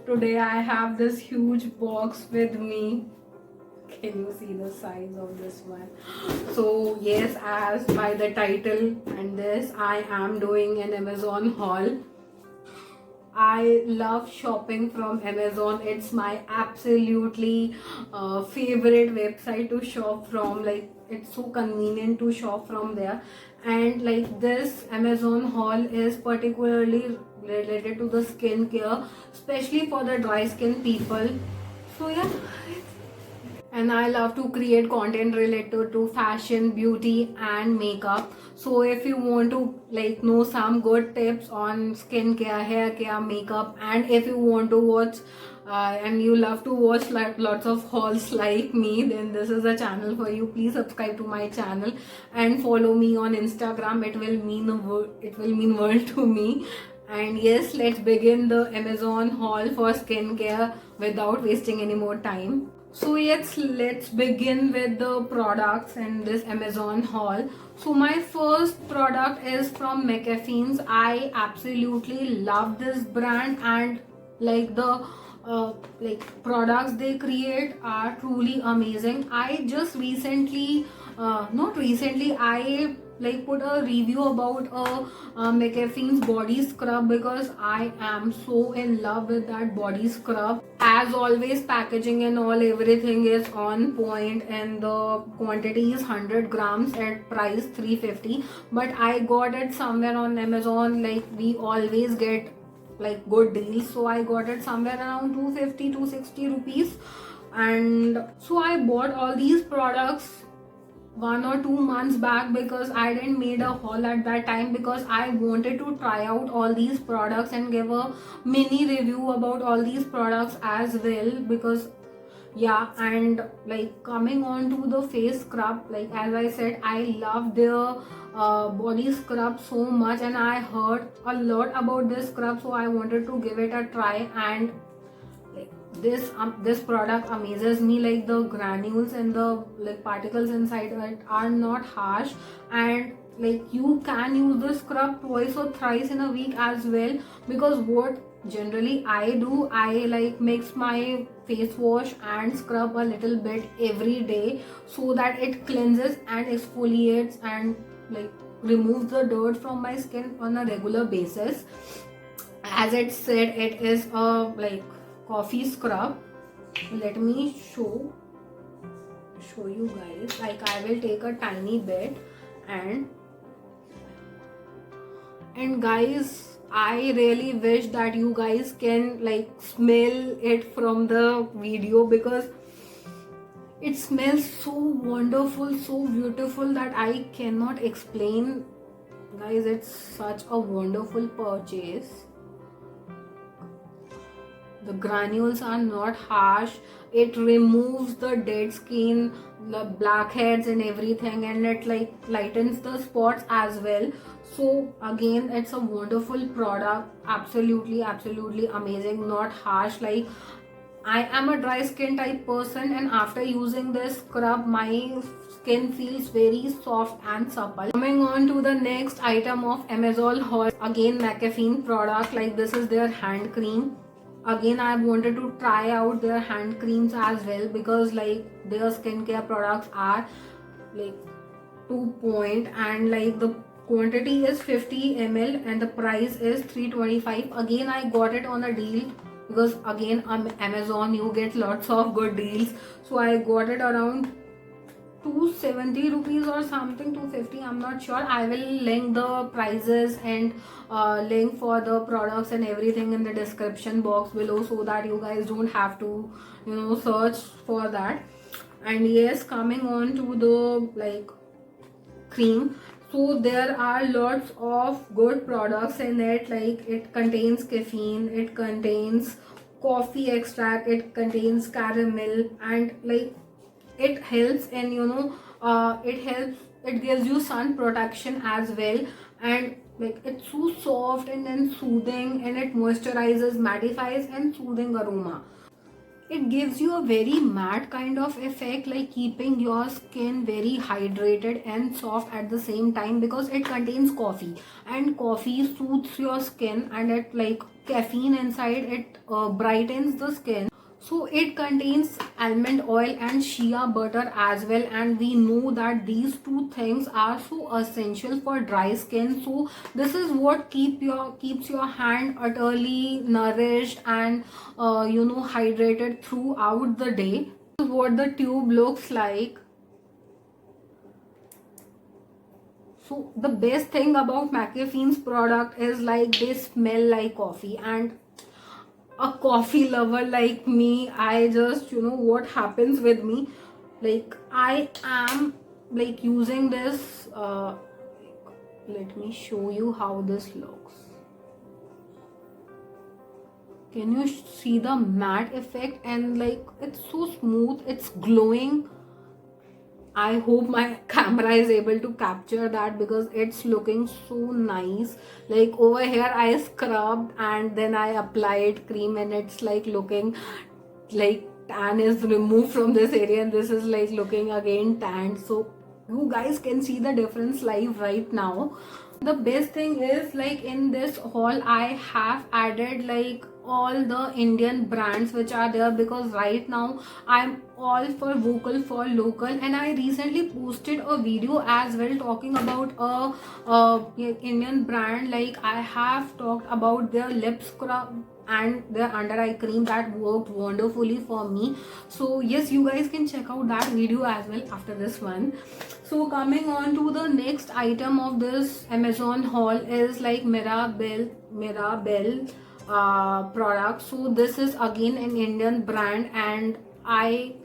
Today I have this huge box with me. Can you see the size of this one? So yes, as by the title and this, I am doing an Amazon haul. I love shopping from Amazon. It's my absolutely favorite website to shop from. Like, it's so convenient to shop from there. And like, this Amazon haul is particularly related to the skincare, especially for the dry skin people. So yeah, and I love to create content related to fashion, beauty and makeup. So if you want to like know some good tips on skincare, hair care, makeup, and if you want to watch and you love to watch like lots of hauls like me, then this is a channel for you. Please subscribe to my channel and follow me on Instagram. It will mean world to me. And yes, let's begin the Amazon haul for skincare without wasting any more time. So yes, let's begin with the products in this Amazon haul. So my first product is from McAfee's. I absolutely love this brand, and like the like products they create are truly amazing. I just recently, not recently, I like put a review about a McAfee's body scrub because I am so in love with that body scrub. As always, packaging and all everything is on point, and the quantity is 100 grams at price 350. But I got it somewhere on Amazon. Like, we always get like good deals, so I got it somewhere around 250 260 rupees. And so I bought all these products 1 or 2 months back because I didn't made a haul at that time, because I wanted to try out all these products and give a mini review about all these products as well. Because yeah, and like coming on to the face scrub, like as I said, I love their body scrub so much, and I heard a lot about this scrub, so I wanted to give it a try. And like this product amazes me. Like, the granules and the like particles inside it are not harsh, and like you can use the scrub twice or thrice in a week as well. Because what generally I do, I like mix my face wash and scrub a little bit every day, so that it cleanses and exfoliates and like removes the dirt from my skin on a regular basis. As it said, it is a like coffee scrub. Let me show you guys. Like, I will take a tiny bit, and guys, I really wish that you guys can like smell it from the video, because it smells so wonderful, so beautiful, that I cannot explain. Guys, it's such a wonderful purchase. The granules are not harsh. It removes the dead skin, the blackheads and everything, and it like lightens the spots as well. So again, it's a wonderful product. Absolutely amazing. Not harsh. Like, I am a dry skin type person, and after using this scrub, my skin feels very soft and supple. Coming on to the next item of Amazon haul, again McAfee product. Like, this is their hand cream. Again, I wanted to try out their hand creams as well, because like their skincare products are like 2 point, and like the quantity is 50 ml and the price is 325. Again, I got it on a deal, because again Amazon, you get lots of good deals. So I got it around 270 rupees or something, 250, I'm not sure. I will link the prices and link for the products and everything in the description box below, so that you guys don't have to search for that. And yes, coming on to the like cream, so there are lots of good products in it. Like, it contains caffeine, it contains coffee extract, it contains caramel, and like it helps in it gives you sun protection as well. And like, it's so soft and then soothing, and it moisturizes, mattifies and soothing aroma. It gives you a very matte kind of effect, like keeping your skin very hydrated and soft at the same time, because it contains coffee, and coffee soothes your skin, and it like caffeine inside. It brightens the skin. So it contains almond oil and shea butter as well, and we know that these two things are so essential for dry skin. So this is what keeps your hand utterly nourished and hydrated throughout the day. This is what the tube looks like. So the best thing about McAfee's product is like they smell like coffee, and a coffee lover like me, I just, what happens with me, like I am like using this, let me show you how this looks. Can you see the matte effect? And like it's so smooth, it's glowing. I hope my camera is able to capture that because it's looking so nice. Like over here I scrubbed and then I applied cream, and it's like looking like tan is removed from this area, and this is like looking again tanned. So you guys can see the difference live right now. The best thing is, like in this haul I have added like all the Indian brands which are there, because right now I'm all for vocal for local, and I recently posted a video as well talking about a Indian brand. Like I have talked about their lip scrub and their under eye cream that worked wonderfully for me. So yes, you guys can check out that video as well after this one. So coming on to the next item of this Amazon haul is like Mirabelle product. So this is again an Indian brand, and I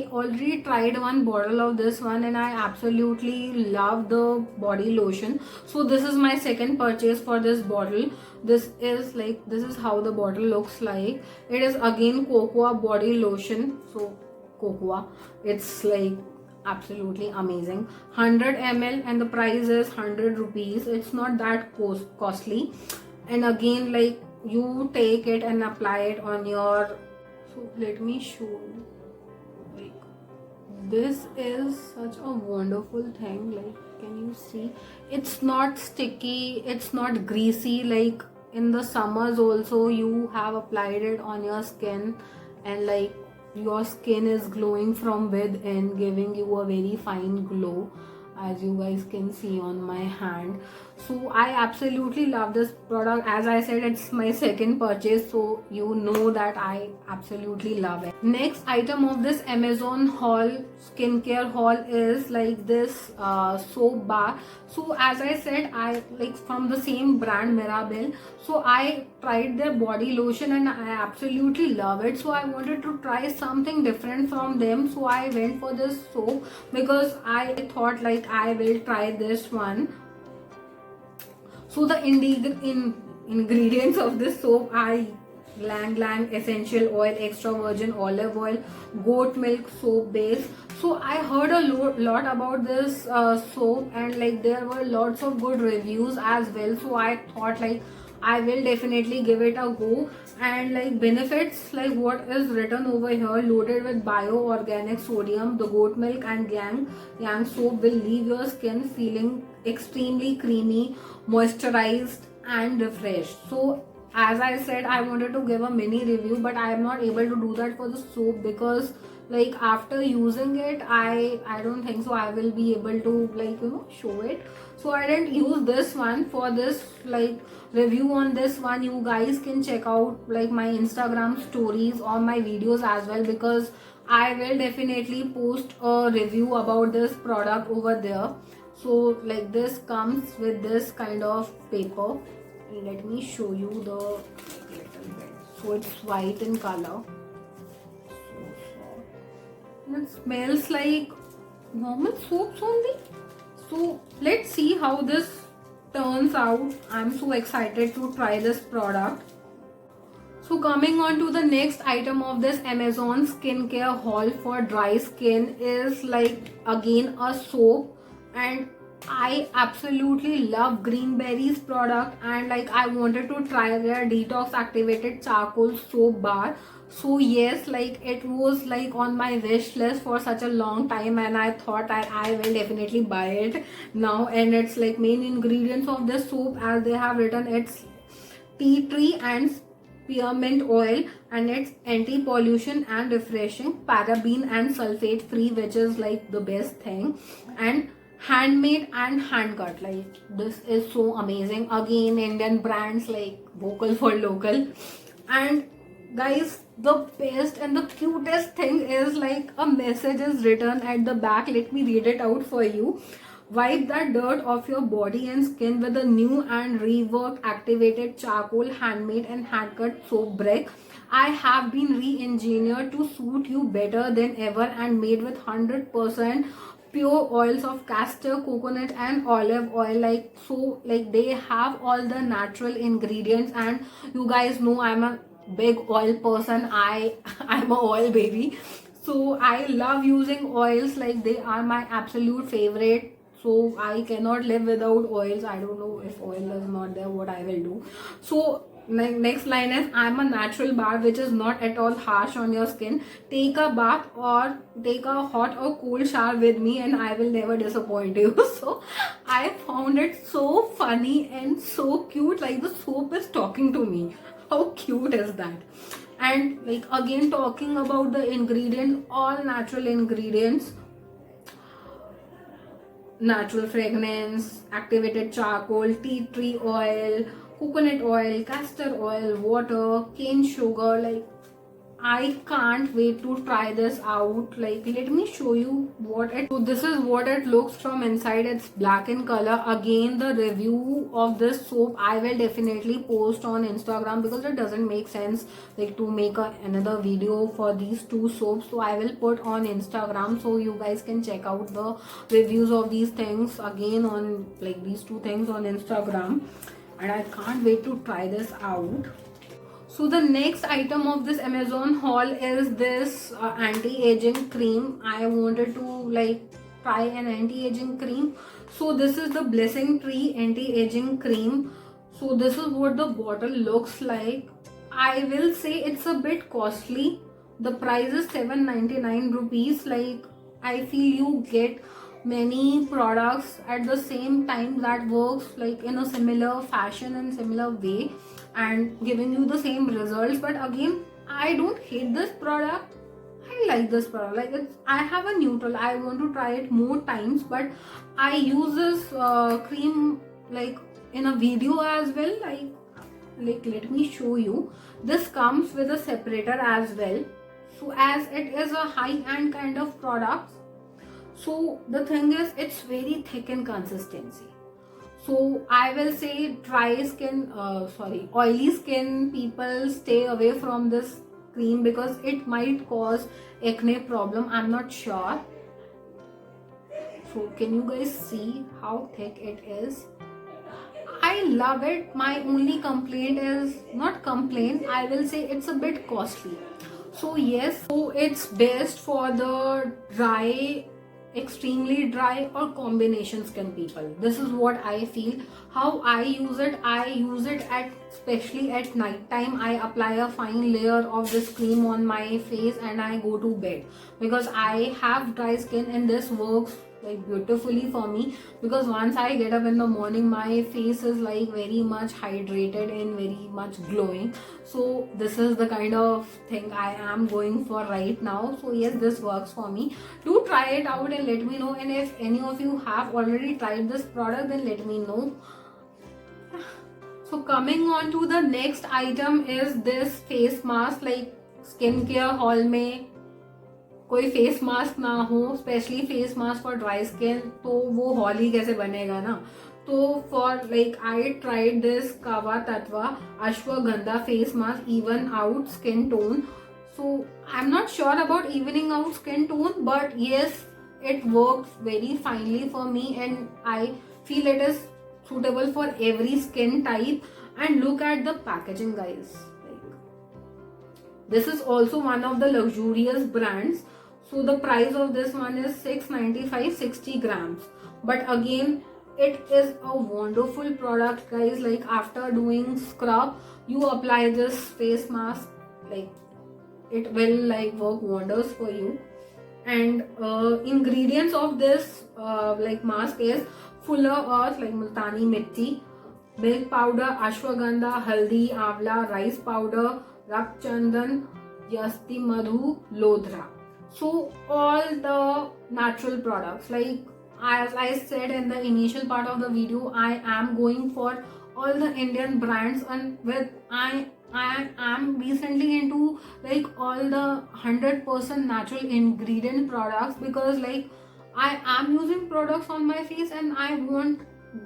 already tried one bottle of this one, and I absolutely love the body lotion. So this is my second purchase for this bottle. This is how the bottle looks like. It is again cocoa body lotion. So cocoa, it's like absolutely amazing. 100 ml and the price is 100 rupees. It's not that costly. And again, like you take it and apply it on your, so let me show you. Like this is such a wonderful thing. Like can you see, it's not sticky, it's not greasy. Like in the summers also you have applied it on your skin, and like your skin is glowing from within, giving you a very fine glow, as you guys can see on my hand. So I absolutely love this product. As I said, it's my second purchase, so you know that I absolutely love it. Next item of this Amazon haul, skincare haul, is like this soap bar. So as I said, I like from the same brand Mirabelle. So I tried their body lotion and I absolutely love it. So I wanted to try something different from them. So I went for this soap because I thought like I will try this one. So the ingredients of this soap are Lang Lang essential oil, extra virgin olive oil, goat milk soap base. So I heard a lot about this soap, and like there were lots of good reviews as well. So I thought like I will definitely give it a go. And like benefits, like what is written over here: loaded with bio-organic sodium, the goat milk and yang soap will leave your skin feeling extremely creamy, moisturized and refreshed. So as I said, I wanted to give a mini review, but I am not able to do that for the soap because like after using it, I don't think so I will be able to like show it. So I didn't use this one for this like review on this one. You guys can check out like my Instagram stories or my videos as well, because I will definitely post a review about this product over there. So like this comes with this kind of paper. Let me show you the little bit. So it's white in color. And it smells like normal soaps only. So let's see how this turns out. I'm so excited to try this product. So coming on to the next item of this Amazon skincare haul for dry skin is like again a soap, and I absolutely love Greenberry's product, and like I wanted to try their detox activated charcoal soap bar. So yes, like it was like on my wish list for such a long time, and I thought I will definitely buy it now. And it's like main ingredients of this soap, as they have written, it's tea tree and spearmint oil, and it's anti-pollution and refreshing, paraben and sulfate free, which is like the best thing, and handmade and hand cut. Like this is so amazing. Again, Indian brands, like vocal for local. And guys, the best and the cutest thing is like a message is written at the back. Let me read it out for you. Wipe the dirt off your body and skin with a new and reworked activated charcoal handmade and hand cut soap brick. I have been re-engineered to suit you better than ever and made with 100% pure oils of castor, coconut and olive oil. Like so, like they have all the natural ingredients, and you guys know I'm a big oil person. I'm a oil baby, so I love using oils. Like they are my absolute favorite, so I cannot live without oils. I don't know, if oil is not there, what I will do. So next line is, I'm a natural bath which is not at all harsh on your skin. Take a bath or take a hot or cold shower with me and I will never disappoint you. So I found it so funny and so cute, like the soap is talking to me. How cute is that? And like again, talking about the ingredients, all natural ingredients, natural fragrance, activated charcoal, tea tree oil, coconut oil, castor oil, water, cane sugar. Like I can't wait to try this out. Like let me show you what it. So this is what it looks from inside. It's black in color. Again, the review of this soap I will definitely post on Instagram, because it doesn't make sense like to make another video for these two soaps. So I will put on Instagram, so you guys can check out the reviews of these things again on like these two things on Instagram. And I can't wait to try this out. So the next item of this Amazon haul is this anti-aging cream. I wanted to like try an anti-aging cream. So this is the Blessing Tree anti-aging cream. So this is what the bottle looks like. I will say it's a bit costly. The price is 799 rupees. Like I feel you get many products at the same time that works like in a similar fashion and similar way and giving you the same results. But again, I don't hate this product. I like this product. Like I have a neutral. I want to try it more times, but I use this cream like in a video as well. Like let me show you. This comes with a separator as well. So as it is a high-end kind of product, so the thing is, it's very thick in consistency. So I will say oily skin people stay away from this cream because it might cause acne problem. I'm not sure. So can you guys see how thick it is? I love it. My only complaint is, not complaint, I will say it's a bit costly. So yes, so it's best for the dry, extremely dry or combination skin people. This is what I feel. How I use it at especially at night time. I apply a fine layer of this cream on my face and I go to bed because I have dry skin, and this works like beautifully for me, because once I get up in the morning my face is like very much hydrated and very much glowing. So this is the kind of thing I am going for right now. So yes, this works for me. Do try it out and let me know, and if any of you have already tried this product, then let me know. So coming on to the next item is this face mask. Like skincare haul में कोई face mask ना हो, specially face mask for dry skin, तो वो हॉल ही कैसे बनेगा ना. तो for like I tried this कावा तत्वा ashwagandha face mask even out skin tone. So I'm not sure about evening out skin tone, but yes, it works very finely for me and I feel it is suitable for every skin type. And look at the packaging, guys. This is also one of the luxurious brands. So the price of this one is 695, 60 grams. But again, it is a wonderful product, guys. Like after doing scrub, you apply this face mask, like it will like work wonders for you. And ingredients of this like mask is fuller earth like multani mitti, milk powder, ashwagandha, haldi, amla, rice powder, rak chandan, yasti madhu, lodra. So all the natural products, like as I said in the initial part of the video, I am going for all the Indian brands, and with I am recently into like all the 100% natural ingredient products, because like I am using products on my face and I want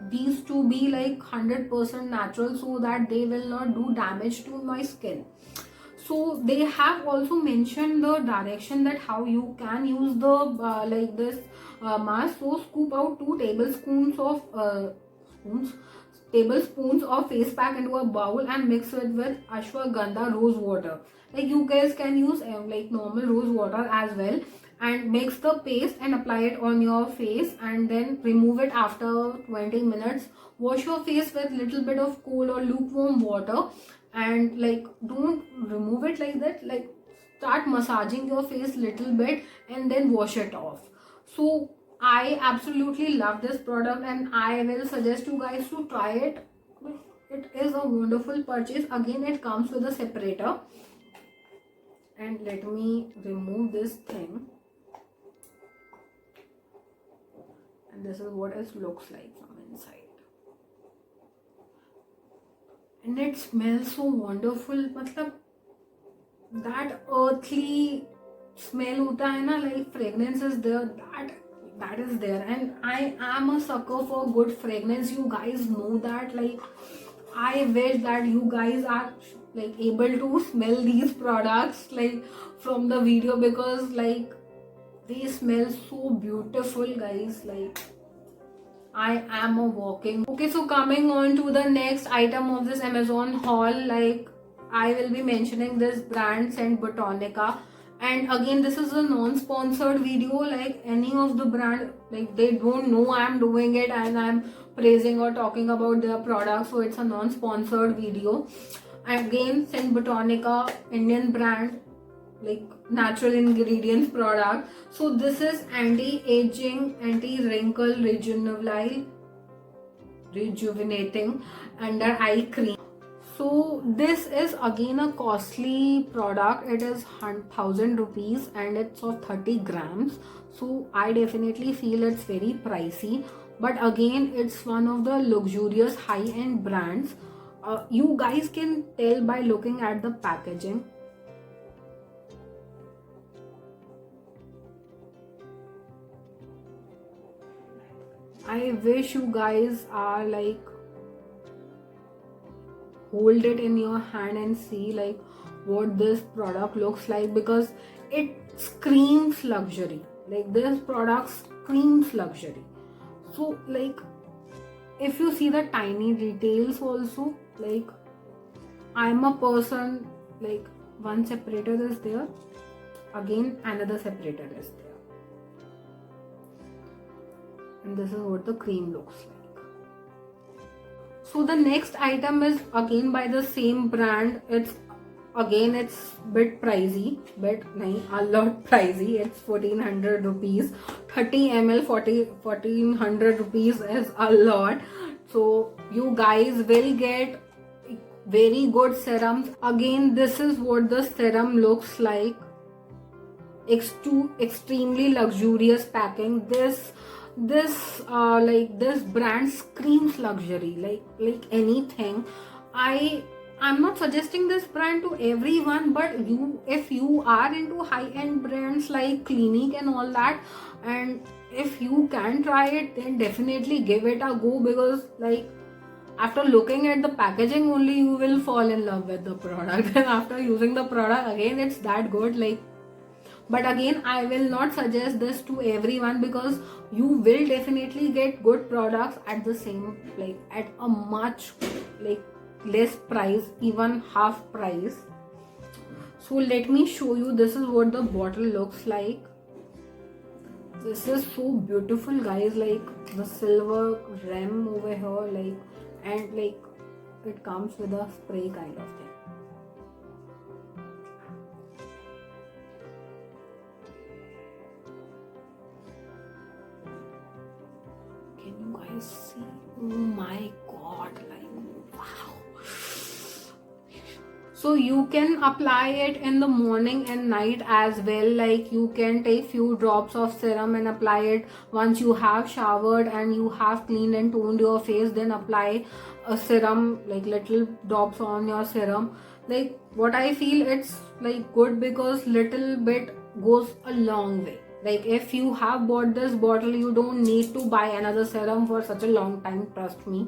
these to be like 100% natural, so that they will not do damage to my skin. So they have also mentioned the direction that how you can use the like this mask. So scoop out 2 tablespoons of spoons tablespoons of face pack into a bowl and mix it with ashwagandha rose water. Like you guys can use like normal rose water as well, and mix the paste and apply it on your face, and then remove it after 20 minutes. Wash your face with little bit of cold or lukewarm water, and like don't remove it like that, like start massaging your face little bit and then wash it off. So I absolutely love this product and I will suggest you guys to try it. It is a wonderful purchase. Again, it comes with a separator, and let me remove this thing, and this is what it looks like from inside. And it smells so wonderful. मतलब that earthly smell होता है ना, like fragrance is there, that is there. And I am a sucker for good fragrance, you guys know that. Like I wish that you guys are like able to smell these products like from the video, because like they smell so beautiful, guys. Like I am a walking. Okay, so coming on to the next item of this Amazon haul, like I will be mentioning this brand Scent Botanica. And again, this is a non-sponsored video. Like any of the brand, like they don't know I'm doing it and I'm praising or talking about their product, so it's a non-sponsored video. Again, Scent Botanica, Indian brand, like natural ingredients product. So this is anti-aging, anti-wrinkle, rejuvenating under eye cream. So this is again a costly product. It is 1000 rupees and it's of 30 grams. So I definitely feel it's very pricey. But again, it's one of the luxurious high-end brands. You guys can tell by looking at the packaging. I wish you guys are like hold it in your hand and see like what this product looks like, because it screams luxury. Like this product screams luxury. So like if you see the tiny details also, like I'm a person, like one separator is there, again another separator is there, and this is what the cream looks like. So the next item is again by the same brand. It's bit pricey, but nahi, a lot pricey. It's 1400 rupees. 30 ml 1400 rupees is a lot. So you guys will get very good serums. Again, this is what the serum looks like. Extremely luxurious packing. This like this brand screams luxury, like anything. I'm not suggesting this brand to everyone, but if you are into high-end brands like Clinique and all that, and if you can try it, then definitely give it a go, because like after looking at the packaging only you will fall in love with the product and after using the product again, it's that good. Like, but again, I will not suggest this to everyone, because you will definitely get good products at the same, like at a much like less price, even half price. So let me show you. This is what the bottle looks like. This is so beautiful, guys. Like the silver rim over here, like, and like it comes with a spray kind of thing. See, oh my god, like So you can apply it in the morning and night as well. Like you can take few drops of serum and apply it once you have showered and you have cleaned and toned your face, then apply a serum, like little drops on your serum. Like what I feel, it's like good because little bit goes a long way. Like if you have bought this bottle, you don't need to buy another serum for such a long time, trust me.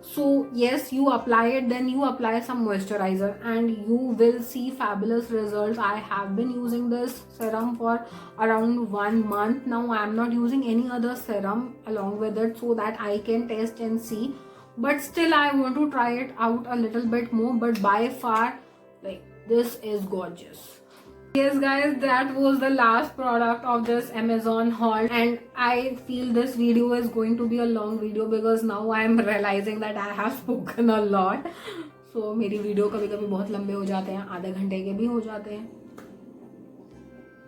So yes, you apply it, then you apply some moisturizer and you will see fabulous results. I have been using this serum for around 1 month now. I am not using any other serum along with it so that I can test and see, but still I want to try it out a little bit more. But by far, like, this is gorgeous. Yes guys, that was the last product of this Amazon haul, and I feel this video is going to be a long video because now I am realizing that I have spoken a lot. So मेरी video कभी कभी बहुत लंबे हो जाते हैं, आधे घंटे के भी हो जाते हैं.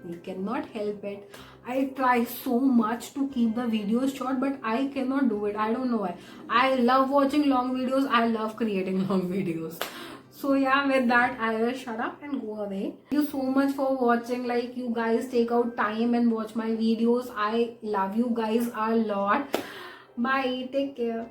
We cannot help it. I try so much to keep the videos short, but I cannot do it. I don't know why. I love watching long videos. I love creating long videos. So yeah, with that I will shut up and go away. Thank you so much for watching. Like, you guys take out time and watch my videos. I love you guys a lot. Bye, take care.